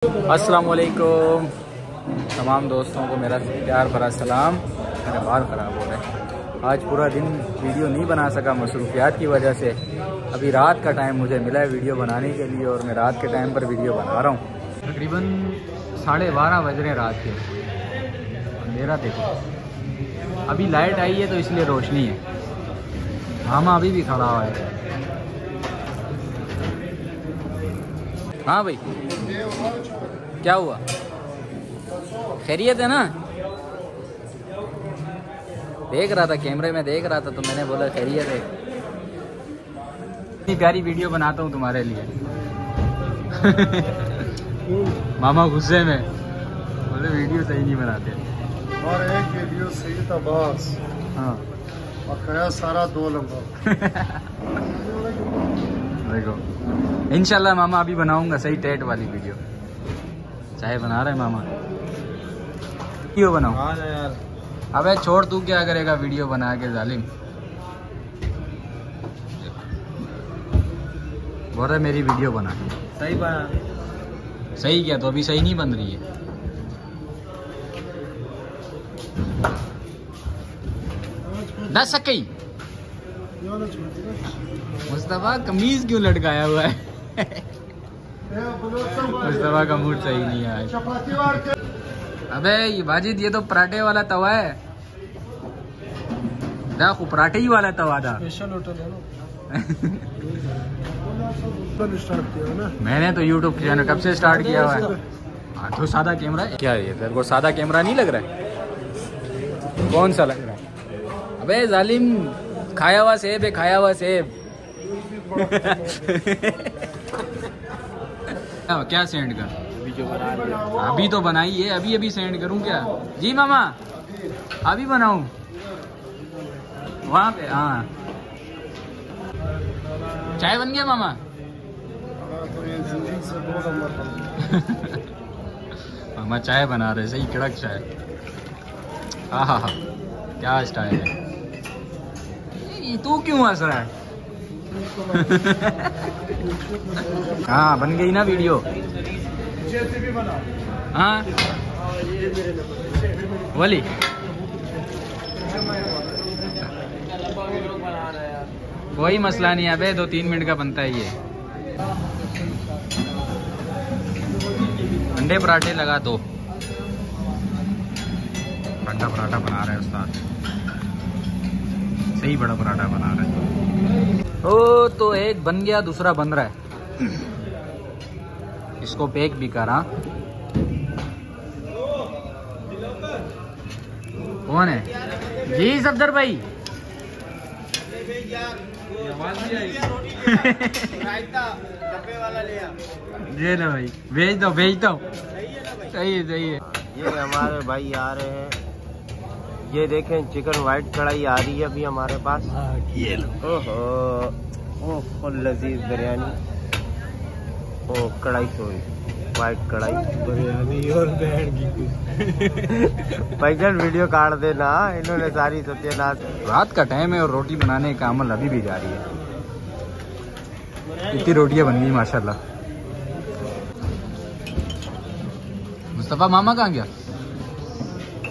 अस्सलाम वालेकुम तमाम दोस्तों को मेरा प्यार भरा सलाम। मेरे बाल ख़राब हो रहे हैं। आज पूरा दिन वीडियो नहीं बना सका मसरूफियात की वजह से। अभी रात का टाइम मुझे मिला है वीडियो बनाने के लिए और मैं रात के टाइम पर वीडियो बना रहा हूँ। तकरीबन 12:30 बज रहे रात के। अंधेरा देखो, अभी लाइट आई है तो इसलिए रोशनी है। मामा अभी भी खड़ा हुआ है। हाँ भाई, क्या हुआ? खैरियत है ना? देख रहा था, कैमरे में देख रहा था तो मैंने बोला खैरियत है। इतनी प्यारी वीडियो बनाता हूँ तुम्हारे लिए। मामा गुस्से में बोले वीडियो सही नहीं बनाते। और एक वीडियो सही था बस। हाँ, और खया सारा 2 नंबर। देखो इंशाल्लाह मामा अभी बनाऊंगा सही टेट वाली वीडियो। चाय बना रहे मामा, क्यों बनाऊं? हाँ यार, अबे छोड़, तू क्या करेगा वीडियो बना के जालिम। बोल रहा मेरी वीडियो बना। सही बना। सही क्या? तो अभी सही नहीं बन रही है। दस सकी मुस्तफा कमीज क्यों लटकाया हुआ है? मुस्तफा का मूड सही नहीं है आज। अबे ये बाजिद, ये तो पराठे वाला तवा है। देखो पराठे ही वाला तवा था। स्पेशल होटल है ना। स्टार्ट किया ना मैंने तो यूट्यूब चैनल कब से स्टार्ट किया हुआ है। हाँ तो सादा कैमरा है क्या? ये तेरे को सादा कैमरा नहीं लग रहा है? कौन सा लग रहा है? अबे जालिम, खाया हुआ सेब है, खाया हुआ सेब। क्या सेंड कर? अभी तो बनाई है, अभी अभी सेंड करूं क्या? जी मामा, अभी बनाऊं वहाँ पे? हाँ, चाय बन गया मामा? तो ये जिंदगी से 2 नंबर। मामा चाय बना रहे, सही कड़क चाय। हाँ हाँ हाँ, क्या स्टाइल है। तू क्यों हंस रहा है? हाँ बन गई ना वीडियो। हाँ वली कोई मसला नहीं है। अबे 2-3 मिनट का बनता है ये। अंडे पराठे लगा दो। अंडा पराठा बना रहे हैं उस्ताद, सही बड़ा पराठा बना रहे हैं। ओ तो एक बन गया, दूसरा बन रहा है। इसको पैक भी करा। कौन है जी? सफदर भाई। ये ना भाई, भेज दो भेज दो। सही है सही है। ये हमारे भाई आ रहे हैं। ये देखें, चिकन वाइट कढ़ाई आ रही है अभी हमारे पास। ये लो। ओहो लजीज बिरयानी। ओ कढ़ाई, सॉरी वाइट कढ़ाई बिरयानी और बैंड की। भाईजान वीडियो काट देना, इन्होंने सारी सत्यानाश। रात का टाइम है और रोटी बनाने का अमल अभी भी जारी है। इतनी रोटियां बन गई माशाल्लाह। मुस्तफा मामा कहाँ गया?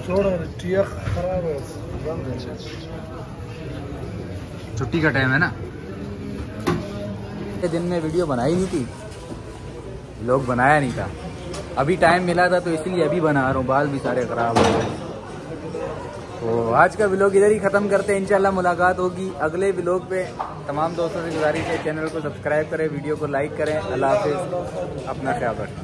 खराब है। छुट्टी का टाइम है ना। दिन में वीडियो बनाई नहीं थी, लोग बनाया नहीं था। अभी टाइम मिला था तो इसलिए अभी बना रहा हूँ। बाल भी सारे खराब हो गए। तो आज का व्लॉग इधर ही ख़त्म करते हैं। इंशाल्लाह मुलाकात होगी अगले व्लॉग पे। तमाम दोस्तों से गुजारिश है चैनल को सब्सक्राइब करें, वीडियो को लाइक करें। अल्लाह हाफिज़, अपना ख्याल रखना।